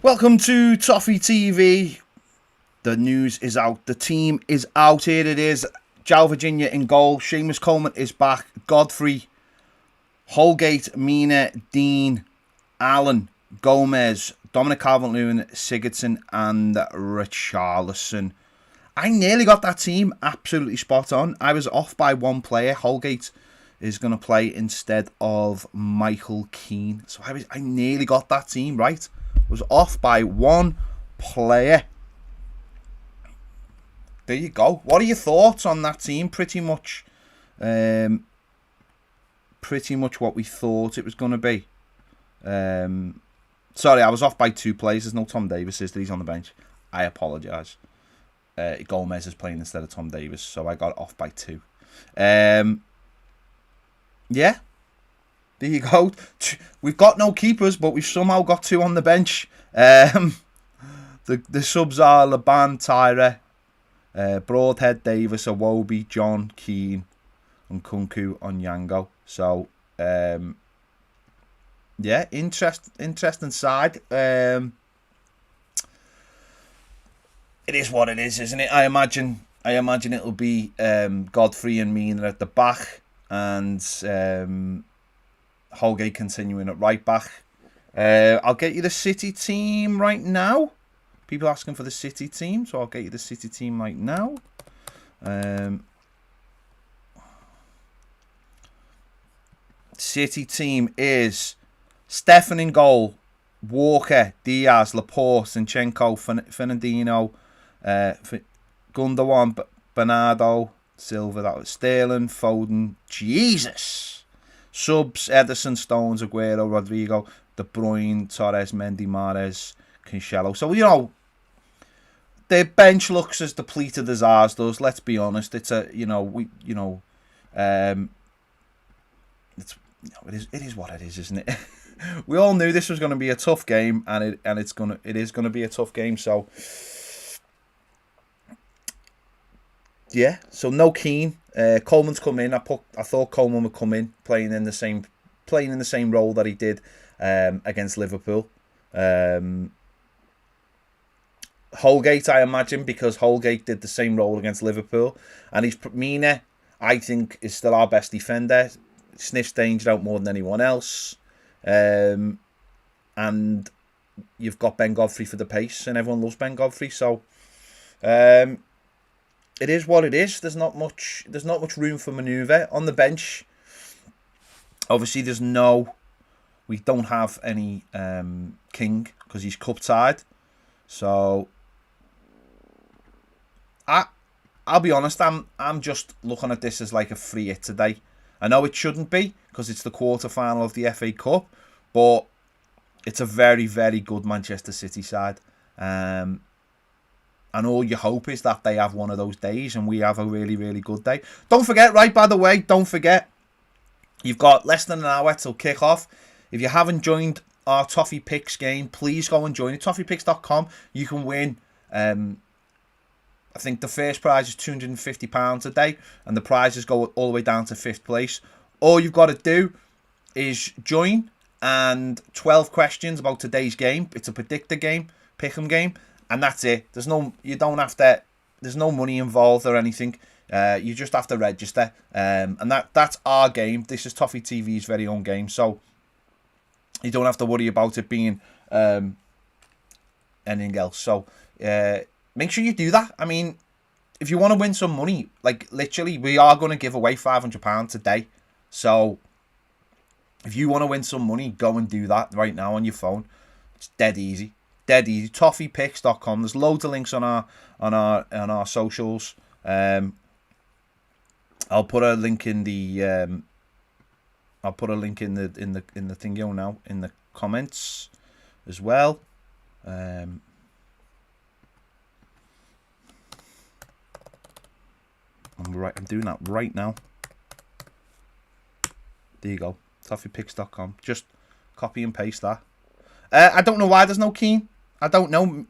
Welcome to Toffee TV. The news is out. The team is out. Here it is. João Virginia in goal. Seamus Coleman is back. Godfrey, Holgate, Mina, Dean, Allen, Gomez, Dominic Calvert-Lewin, Sigurdsson and Richarlison. I nearly got that team absolutely spot on. I was off by one player. Holgate is going to play instead of Michael Keane. So I nearly got that team right. Was off by one player. There you go. What are your thoughts on that team? Pretty much what we thought it was going to be. Sorry, I was off by two players. There's no Tom Davis, is there? He's on the bench. I apologise. Gomez is playing instead of Tom Davis, so I got off by two. Yeah. There you go. We've got no keepers, but we've somehow got two on the bench. The subs are Laban, Tyre, Broadhead, Davis, Iwobi, John, Keane, and Kunku Onyango. So, yeah, interesting side. It is what it is, isn't it? I imagine it'll be Godfrey and Mina at the back, and Holgate continuing at right back. I'll get you the City team right now. People asking for the City team, so I'll get you the City team right now. City team is Stefan in goal, Walker, Diaz, Laporte, Zinchenko, Fernandinho, Gundogan, Bernardo, Silva, that was Sterling, Foden, Jesus. Subs, Ederson, Stones, Aguero, Rodrigo, De Bruyne, Torres, Mendy, Mahrez, Cancelo. So, you know, their bench looks as depleted as ours does. Let's be honest. It's a, it is what it is, isn't it? We all knew this was going to be a tough game, and it is going to be a tough game. So, yeah. So no Keane. Coleman's come in. I thought Coleman would come in playing in the same role that he did against Liverpool. Holgate, I imagine, because Holgate did the same role against Liverpool, and Mina, I think, is still our best defender. Sniffs danger out more than anyone else, and you've got Ben Godfrey for the pace, and everyone loves Ben Godfrey. So, it is what it is. There's not much room for manoeuvre on the bench. Obviously, we don't have any King because he's cup tied. So I'll be honest. I'm just looking at this as like a free hit today. I know it shouldn't be because it's the quarter final of the FA Cup, but it's a very, very good Manchester City side. And all you hope is that they have one of those days and we have a really, really good day. Don't forget, you've got less than an hour till kick-off. If you haven't joined our Toffee Picks game, please go and join it. ToffeePicks.com. You can win. I think the first prize is £250 a day, and the prizes go all the way down to 5th place. All you've got to do is join, and 12 questions about today's game. It's a predictor game, pick'em game. And that's it. There's no money involved or anything. You just have to register. And that's our game. This is Toffee TV's very own game. So you don't have to worry about it being anything else. So make sure you do that. I mean, if you want to win some money, like literally, we are going to give away £500 today. So if you want to win some money, go and do that right now on your phone. It's dead easy. ToffeePicks.com. There's loads of links on our socials. I'll put a link in the in the thingo now in the comments as well. I'm doing that right now. There you go. ToffeePicks.com. Just copy and paste that. I don't know why there's no Keane. I don't know.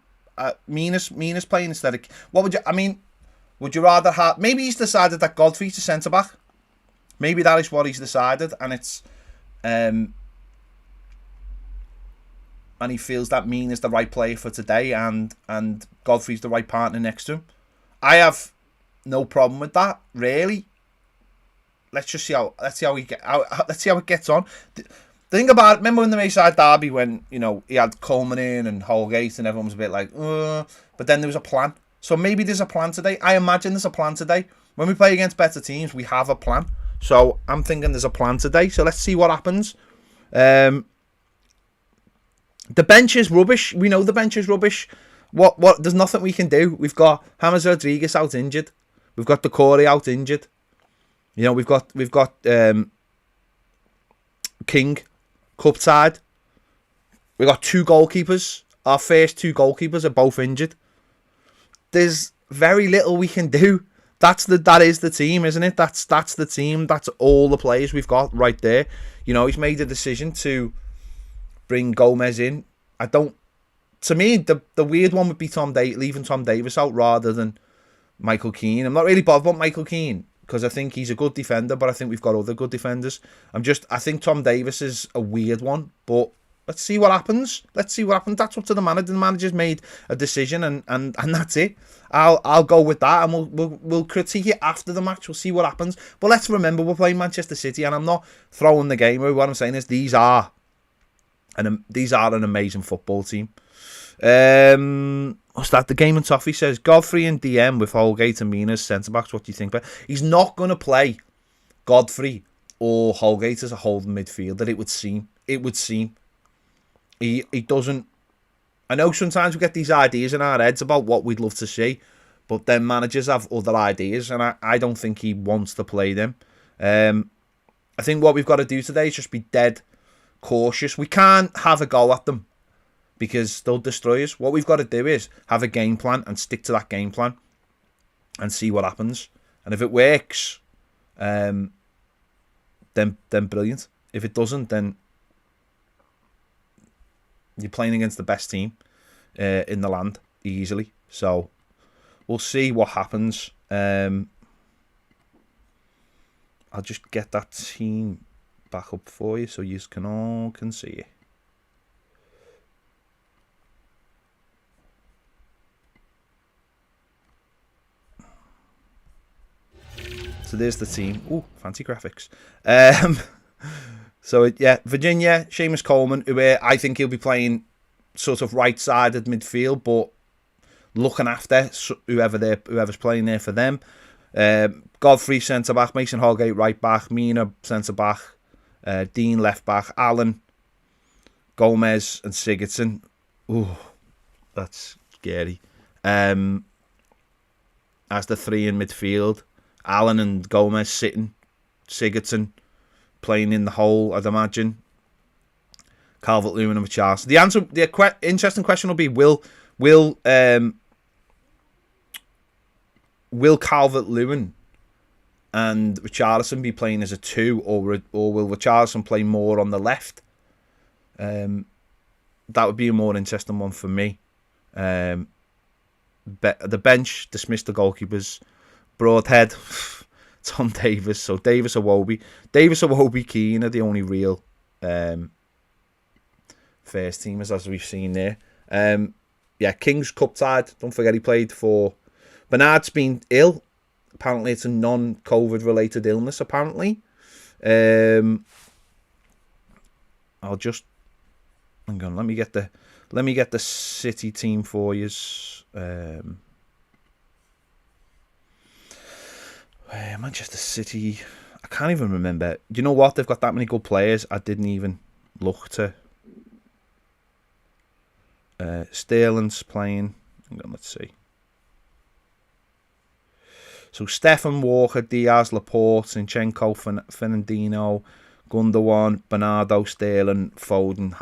Mina's playing instead of... What would you... I mean, would you rather have... Maybe he's decided that Godfrey's the centre-back. Maybe that is what he's decided. And it's... and he feels that Mina's the right player for today, and Godfrey's the right partner next to him. I have no problem with that, really. Let's see how it gets on. The thing about it, remember when the Mayside derby, when he had Coleman in and Holgate and everyone was a bit like, but then there was a plan. So maybe there's a plan today. I imagine there's a plan today. When we play against better teams, we have a plan. So I'm thinking there's a plan today. So let's see what happens. The bench is rubbish. We know the bench is rubbish. What? There's nothing we can do. We've got James Rodriguez out injured. We've got Decore out injured. We've got King cup side. We've got 2 goalkeepers. Our first 2 goalkeepers are both injured. There's very little we can do. That is the team, isn't it? That's the team. That's all the players we've got right there. He's made a decision to bring Gomez in. To me, the weird one would be leaving Tom Davis out rather than Michael Keane. I'm not really bothered about Michael Keane because I think he's a good defender, but I think we've got other good defenders. I think Tom Davis is a weird one, but let's see what happens. That's up to the manager. The manager's made a decision, and that's it. I'll go with that, and we'll critique it after the match. We'll see what happens. But let's remember we're playing Manchester City, and I'm not throwing the game away. What I'm saying is these are an amazing football team. What's that? The Game and Toffee says Godfrey and DM with Holgate and Mina as centre backs. What do you think? But he's not going to play Godfrey or Holgate as a holding midfielder. It would seem. He doesn't. I know sometimes we get these ideas in our heads about what we'd love to see, but then managers have other ideas, and I don't think he wants to play them. I think what we've got to do today is just be dead cautious. We can't have a go at them because they'll destroy us. What we've got to do is have a game plan and stick to that game plan and see what happens. And if it works, then brilliant. If it doesn't, then you're playing against the best team in the land easily. So we'll see what happens. I'll just get that team back up for you so you can see it. So there's the team. Ooh, fancy graphics. Virginia, Seamus Coleman, who I think he'll be playing sort of right-sided midfield, but looking after whoever's playing there for them. Godfrey centre-back, Mason Holgate right-back, Mina centre-back, Dean left-back, Allen, Gomez and Sigurdsson. Ooh, that's scary. As the 3 in midfield, Allen and Gomez sitting, Sigurdsson playing in the hole, I'd imagine. Calvert-Lewin and Richarlison. The interesting question will be: Will Calvert-Lewin and Richarlison be playing as a 2, or will Richarlison play more on the left? That would be a more interesting one for me. The bench dismissed the goalkeepers. Broadhead, Tom Davis. So Davis, Iwobi, Keane are the only real first teamers, as we've seen there. King's cup side. Don't forget he played for. Bernard's been ill. Apparently, it's a non-COVID related illness. Apparently, I'll just hang on. Let me get the City team for you. Manchester City. I can't even remember. Do you know what? They've got that many good players. I didn't even look to. Sterling's playing. Hang on, let's see. So Stefan, Walker, Diaz, Laporte, Zinchenko, Fernandinho, Gundogan, Bernardo, Sterling, Foden,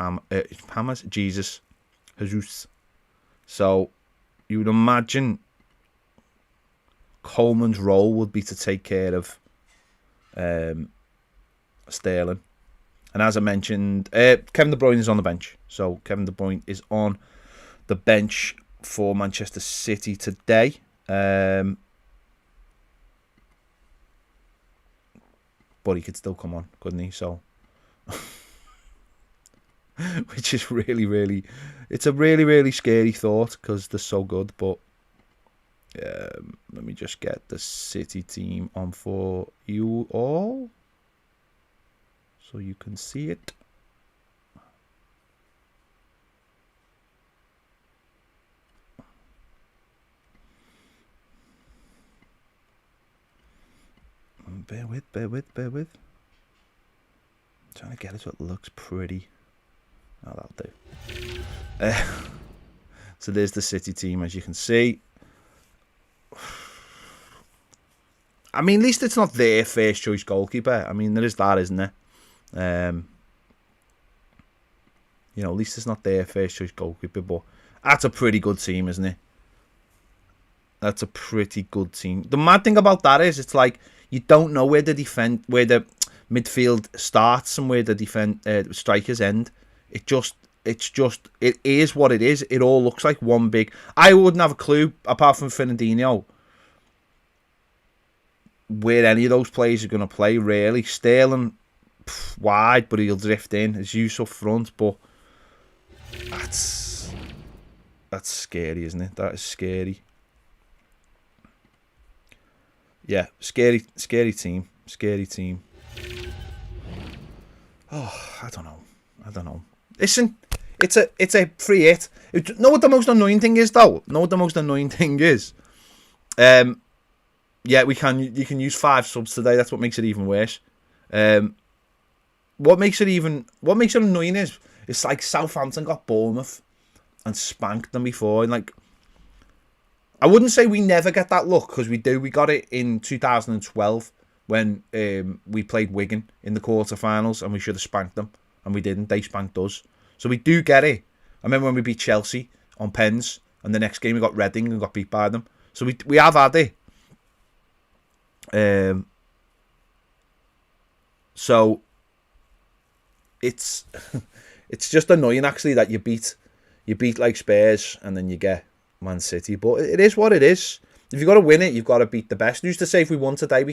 Hammers, Jesus. So you would imagine Coleman's role would be to take care of Sterling. And as I mentioned, Kevin De Bruyne is on the bench. So Kevin De Bruyne is on the bench for Manchester City today. But he could still come on, couldn't he? So which is really, really, it's a really, really scary thought because they're so good. But let me just get the City team on for you all so you can see it. Bear with. I'm trying to get it so it looks pretty. Oh, that'll do. So there's the City team, as you can see. I mean, at least it's not their first choice goalkeeper. I mean, there is that, isn't there? You know, at least it's not their first choice goalkeeper, but that's a pretty good team, isn't it? That's a pretty good team. The mad thing about that is, it's like you don't know where the midfield starts and where the strikers end. It is what it is. It all looks like one big. I wouldn't have a clue apart from Fernandinho where any of those players are going to play. Really, Sterling wide, but he'll drift in. His use up front, but that's scary, isn't it? That is scary. Yeah, scary team. Scary team. Oh, I don't know. Listen, it's a free hit. Know what the most annoying thing is, though? Yeah, you can use 5 subs today. That's what makes it even worse. What makes it annoying is it's like Southampton got Bournemouth and spanked them before, and like, I wouldn't say we never get that luck, because we do. We got it in 2012 when we played Wigan in the quarterfinals, and we should have spanked them, and we didn't. They spanked us, so we do get it. I remember when we beat Chelsea on pens, and the next game we got Reading and got beat by them. So we have had it. So it's just annoying actually that you beat like Spurs and then you get Man City, but it is what it is. If you've got to win it, you've got to beat the best. I used to say if we won today,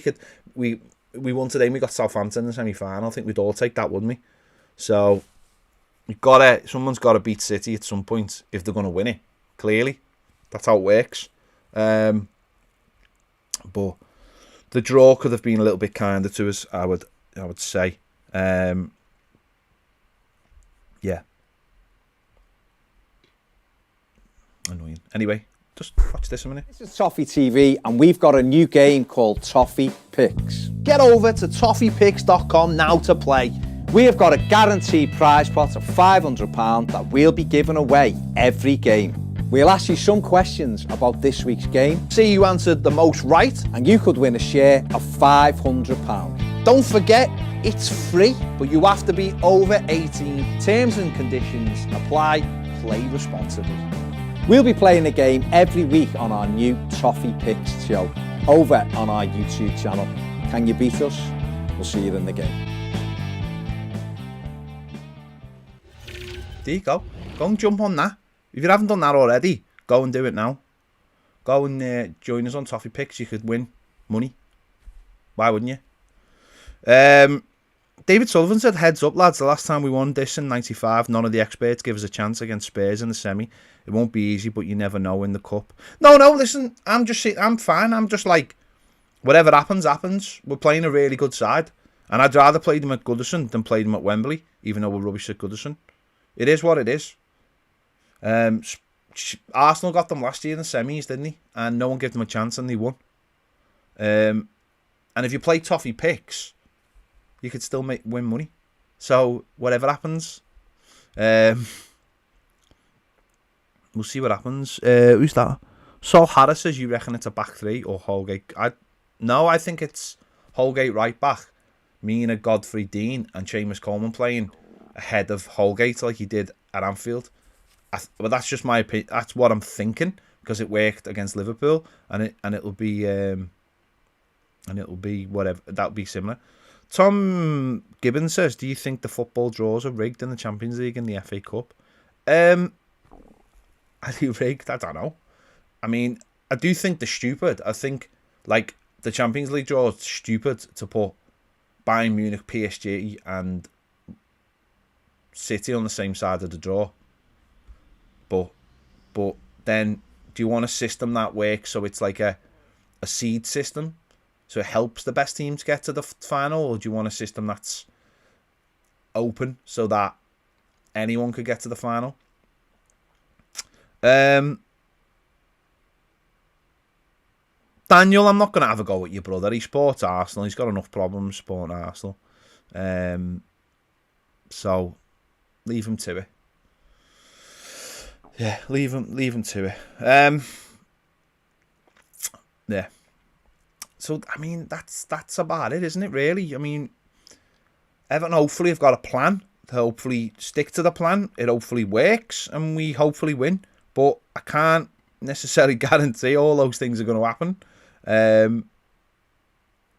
we won today and we got Southampton in the semi-final, I think we'd all take that, wouldn't we? So someone's got to beat City at some point if they're going to win it. Clearly, that's how it works. But the draw could have been a little bit kinder to us, I would say. Yeah. Annoying. Anyway, just watch this a minute. This is Toffee TV, and we've got a new game called Toffee Picks. Get over to toffeepicks.com now to play. We have got a guaranteed prize pot of £500 that we'll be giving away every game. We'll ask you some questions about this week's game. See who answered the most right, and you could win a share of £500. Don't forget, it's free, but you have to be over 18. Terms and conditions apply. Play responsibly. We'll be playing the game every week on our new Toffee Picks show over on our YouTube channel. Can you beat us? We'll see you in the game. There you go. Go and jump on that. If you haven't done that already, go and do it now. Go and join us on Toffee Picks. You could win money. Why wouldn't you? David Sullivan said, heads up, lads. The last time we won this in 95, none of the experts give us a chance against Spurs in the semi. It won't be easy, but you never know in the cup. No, listen, I'm fine. I'm just like, whatever happens, happens. We're playing a really good side. And I'd rather play them at Goodison than play them at Wembley, even though we're rubbish at Goodison. It is what it is. Arsenal got them last year in the semis, didn't he? And no one gave them a chance and they won. And if you play Toffee Picks, you could still win money. So whatever happens, we'll see what happens. Who's that? Sol Harris says, you reckon it's a back three or Holgate? I think it's Holgate right back, Mina, Godfrey, Dean and Seamus Coleman playing ahead of Holgate like he did at Anfield. But that's just my opinion. That's what I'm thinking because it worked against Liverpool, and it'll be whatever. That'll be similar. Tom Gibbons says, do you think the football draws are rigged in the Champions League and the FA Cup? Are they rigged? I don't know. I mean, I do think they're stupid. I think like the Champions League draw is stupid to put Bayern Munich, PSG, and City on the same side of the draw. But then, do you want a system that works so it's like a seed system, so it helps the best team to get to the final, or do you want a system that's open so that anyone could get to the final? Daniel, I'm not going to have a go at your brother. He supports Arsenal. He's got enough problems supporting Arsenal. So leave him to it. Yeah, leave him to it. Yeah. So I mean, that's about it, isn't it? Really. I mean, Everton hopefully have got a plan. To hopefully stick to the plan. It hopefully works, and we hopefully win. But I can't necessarily guarantee all those things are going to happen.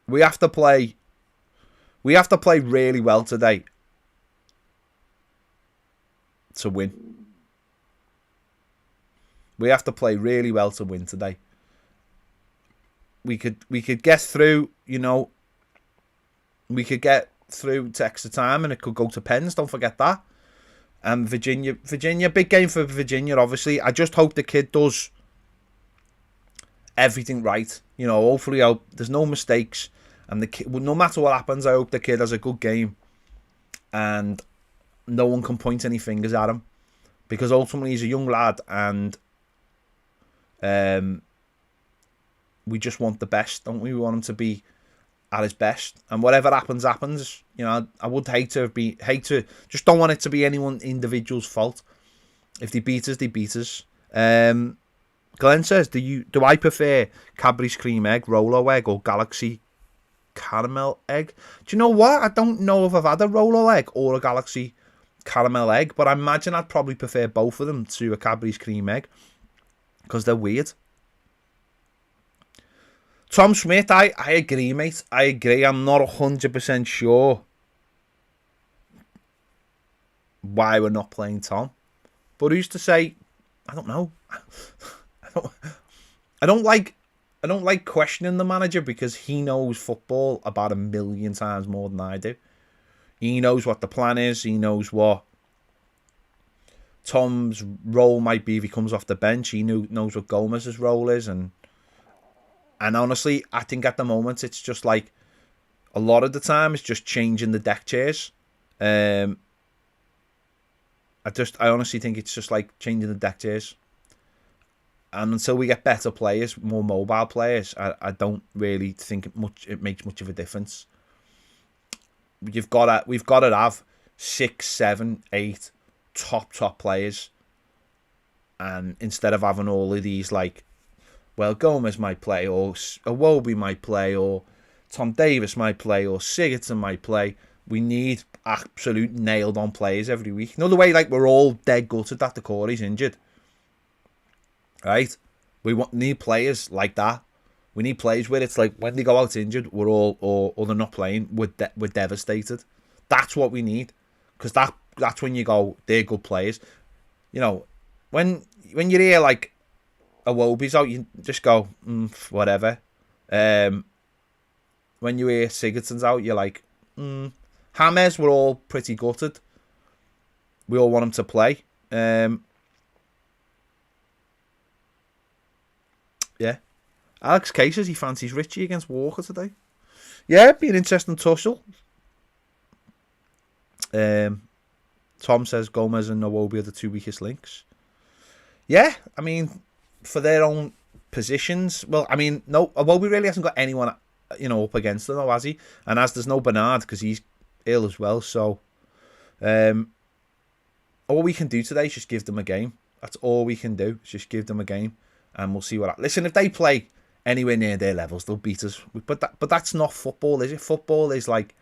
We have to play really well today to win. We have to play really well to win today. We could get through, you know. We could get through to extra time, and it could go to pens. Don't forget that. And Virginia, big game for Virginia. Obviously, I just hope the kid does everything right. You know, hopefully, there's no mistakes, and the kid, no matter what happens, I hope the kid has a good game, and no one can point any fingers at him, because ultimately he's a young lad, and we just want the best, don't we? We want him to be at his best, and whatever happens. You know, I would hate to just don't want it to be anyone individual's fault. If they beat us, they beat us. Glenn says, do I prefer Cadbury's cream egg, Rolo egg, or Galaxy caramel egg? Do you know what? I don't know if I've had a Rolo egg or a Galaxy caramel egg, but I imagine I'd probably prefer both of them to a Cadbury's cream egg, because they're weird. Tom Smith, I agree, mate. I agree. I'm not 100% sure why we're not playing Tom. But who's to say? I don't know. I don't like questioning the manager, because he knows football about 1,000,000 times more than I do. He knows what the plan is. He knows what Tom's role might be if he comes off the bench. He knows what Gomez's role is, and honestly, I think at the moment it's just like, a lot of the time it's just changing the deck chairs. I honestly think it's just like changing the deck chairs. And until we get better players, more mobile players, I don't really think it makes much of a difference. We've got to have 6, 7, 8 top players, and instead of having all of these, like, well, Gomez might play, or Iwobi might play, or Tom Davis might play, or Sigurdsson might play. We need absolute nailed-on players every week. You know, the way, like, we're all dead gutted that the Corey's injured, right? We need players like that. We need players where it's like, when they go out injured, we're all, or they're not playing, we're devastated. That's what we need, because that's when you go, they're good players. You know, when you hear, like, Iwobi's out, you just go, whatever. When you hear Sigurdsson's out, you're like, James, we're all pretty gutted. We all want him to play. Yeah. Alex K says he fancies Richie against Walker today. Yeah, it'd be an interesting tussle. Tom says Gomez and Iwobi are the two weakest links. Yeah, I mean, for their own positions. Well, I mean, no, Iwobi really hasn't got anyone, you know, up against them, though, has he? And as there's no Bernard, because he's ill as well. So, all we can do today is just give them a game. That's all we can do. Is just give them a game, and we'll see what happens. Listen, if they play anywhere near their levels, they'll beat us. But that's not football, is it? Football is like,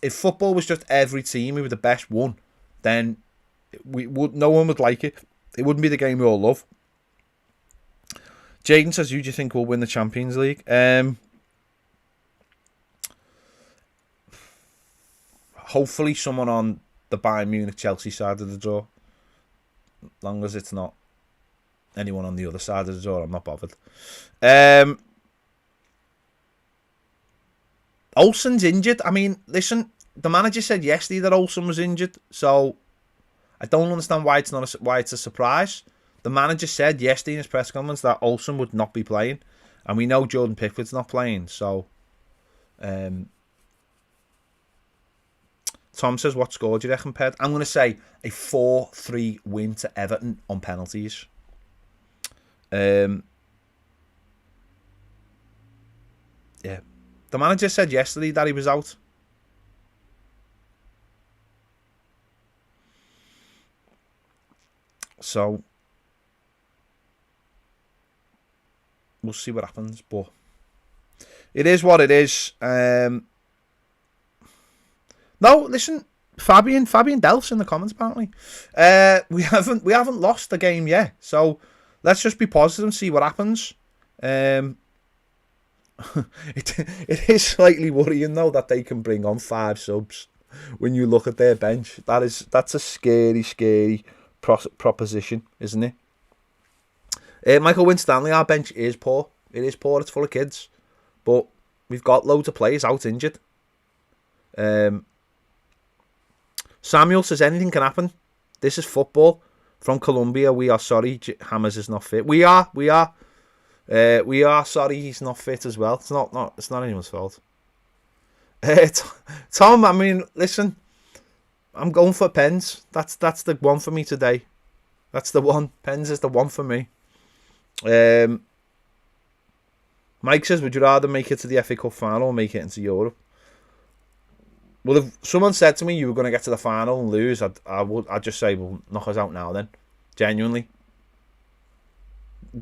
if football was just every team who were the best won, then no one would like it. It wouldn't be the game we all love. Jaden says, who do you think will win the Champions League? Hopefully someone on the Bayern Munich-Chelsea side of the draw. As long as it's not anyone on the other side of the draw, I'm not bothered. Olsen's injured. I mean, listen, the manager said yesterday that Olsen was injured, so I don't understand why it's a surprise. The manager said yesterday in his press conference that Olsen would not be playing, and we know Jordan Pickford's not playing. So, Tom says, what score do you reckon, Ped? I'm going to say a 4-3 win to Everton on penalties. Yeah. The manager said yesterday that he was out. So, we'll see what happens, but it is what it is. No, listen, Fabian Delph's in the comments apparently. We haven't lost the game yet, so let's just be positive and see what happens. It is slightly worrying though that they can bring on 5 subs when you look at their bench. That's a scary proposition, isn't it? Michael Winstanley, our bench is poor. It is poor. It's full of kids, but we've got loads of players out injured. Samuel says anything can happen. This is football. From Colombia, we are sorry. Hammers is not fit. We are sorry he's not fit as well. It's not anyone's fault. Tom, I mean, listen, I'm going for Pens. That's the one for me today. That's the one. Pens is the one for me. Mike says, would you rather make it to the FA Cup final or make it into Europe? Well, if someone said to me you were going to get to the final and lose, I'd just say, well, knock us out now then. Genuinely.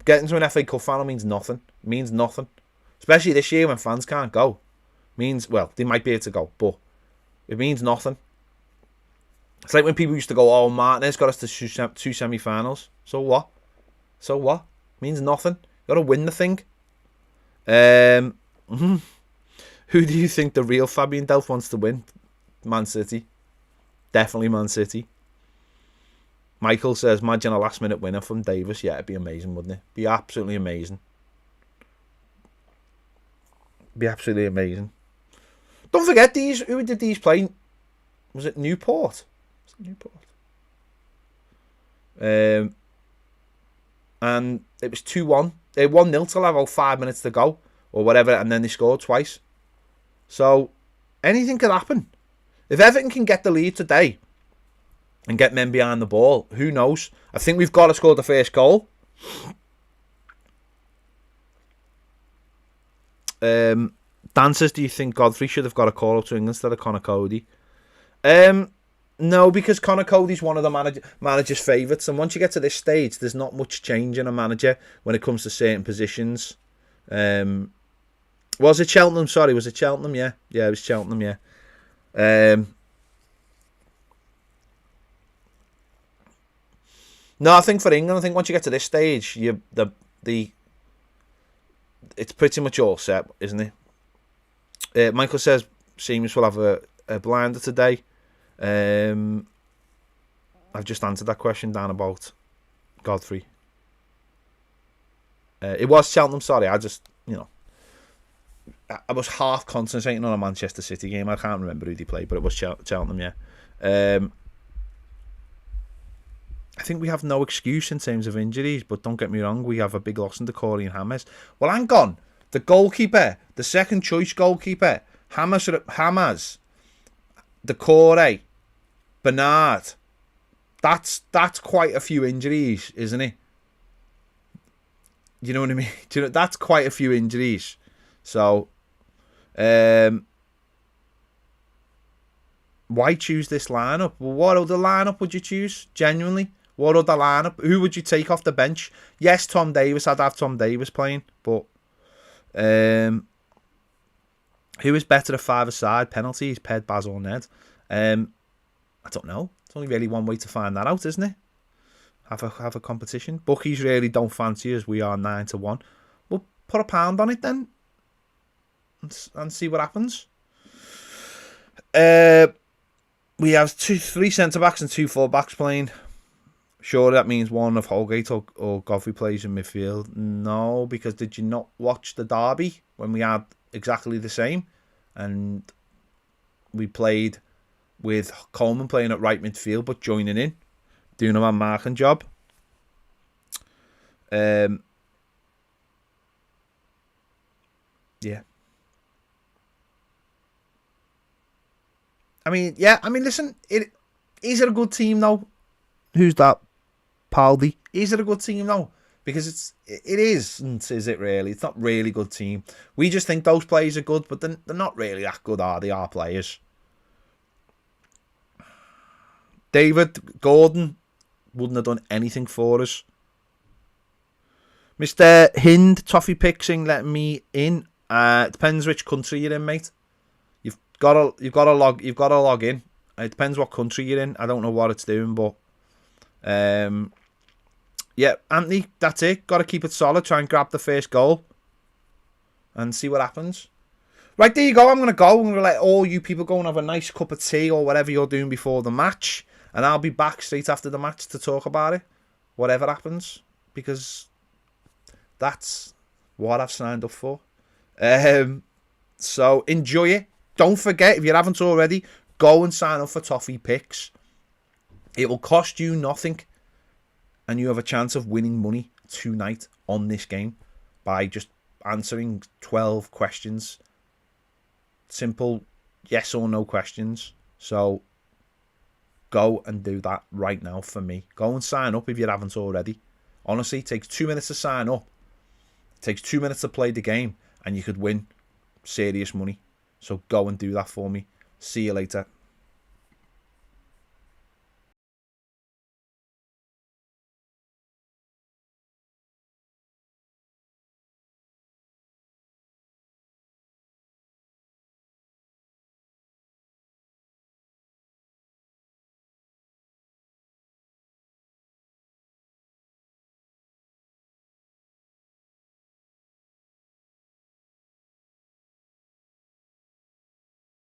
Getting to an FA Cup final means nothing. It means nothing. Especially this year when fans can't go. Well, they might be able to go, but it means nothing. It's like when people used to go, oh, Martinez got us to 2 semi-finals. So what? Means nothing. You got to win the thing. Who do you think the real Fabian Delph wants to win? Man City. Definitely Man City. Michael says, imagine a last-minute winner from Davis. Yeah, it'd be amazing, wouldn't it? Be absolutely amazing. Be absolutely amazing. Don't forget these. Who did these play? Was it Newport? And it was 2-1. They 1-0 till about 5 minutes to go or whatever, and then they scored twice. So anything could happen. If Everton can get the lead today and get men behind the ball, who knows? I think we've got to score the first goal. Dan says, do you think Godfrey should have got a call up to England instead of Connor Cody? No, because Connor Cody's one of the manager's favourites, and once you get to this stage, there's not much change in a manager when it comes to certain positions. Was it Cheltenham? Sorry, was it Cheltenham? Yeah, it was Cheltenham. Yeah. No, I think for England, I think once you get to this stage, it's pretty much all set, isn't it? Michael says Seamus will have a blinder today. I've just answered that question down about Godfrey. It was Cheltenham, sorry. I was half concentrating on a Manchester City game. I can't remember who they played, but it was Cheltenham, yeah. I think we have no excuse in terms of injuries, but don't get me wrong, we have a big loss in Decore and Hammers. Well, hang on. The goalkeeper, the second choice goalkeeper, Hammers, Decore, Bernard. That's quite a few injuries, isn't it? You know what I mean? That's quite a few injuries. So, why choose this lineup? Well, what other lineup would you choose? Genuinely, what other lineup? Who would you take off the bench? Yes, Tom Davis. I'd have Tom Davis playing, but who is better at five-a-side? Penalties, Ped, Baz or Ned? I don't know. It's only really one way to find that out, isn't it? Have a competition. Bookies really don't fancy us. We are 9-1. We'll put a pound on it then, and see what happens. We have 3 centre-backs and 2 full-backs playing. Sure, that means one of Holgate or Godfrey plays in midfield. No, because did you not watch the derby when we had exactly the same? And we played with Coleman playing at right midfield, but joining in, doing a man marking job. Yeah. I mean, listen, is it a good team though? Who's that? Paldi. Is it a good team though? Because it isn't, is it really? It's not really a good team. We just think those players are good, but they're not really that good, are they? Our players. David Gordon wouldn't have done anything for us. Mr. Hind, Toffee Picks letting me in. Depends which country you're in, mate. You've got to log in. It depends what country you're in. I don't know what it's doing, but yeah, Anthony, that's it. Got to keep it solid. Try and grab the first goal and see what happens. Right, there you go. I'm going to let all you people go and have a nice cup of tea or whatever you're doing before the match. And I'll be back straight after the match to talk about it. Whatever happens. Because that's what I've signed up for. So enjoy it. Don't forget, if you haven't already, go and sign up for Toffee Picks. It will cost you nothing. And you have a chance of winning money tonight on this game by just answering 12 questions. Simple yes or no questions. So go and do that right now for me. Go and sign up if you haven't already. Honestly, it takes 2 minutes to sign up. It takes 2 minutes to play the game and you could win serious money. So go and do that for me. See you later.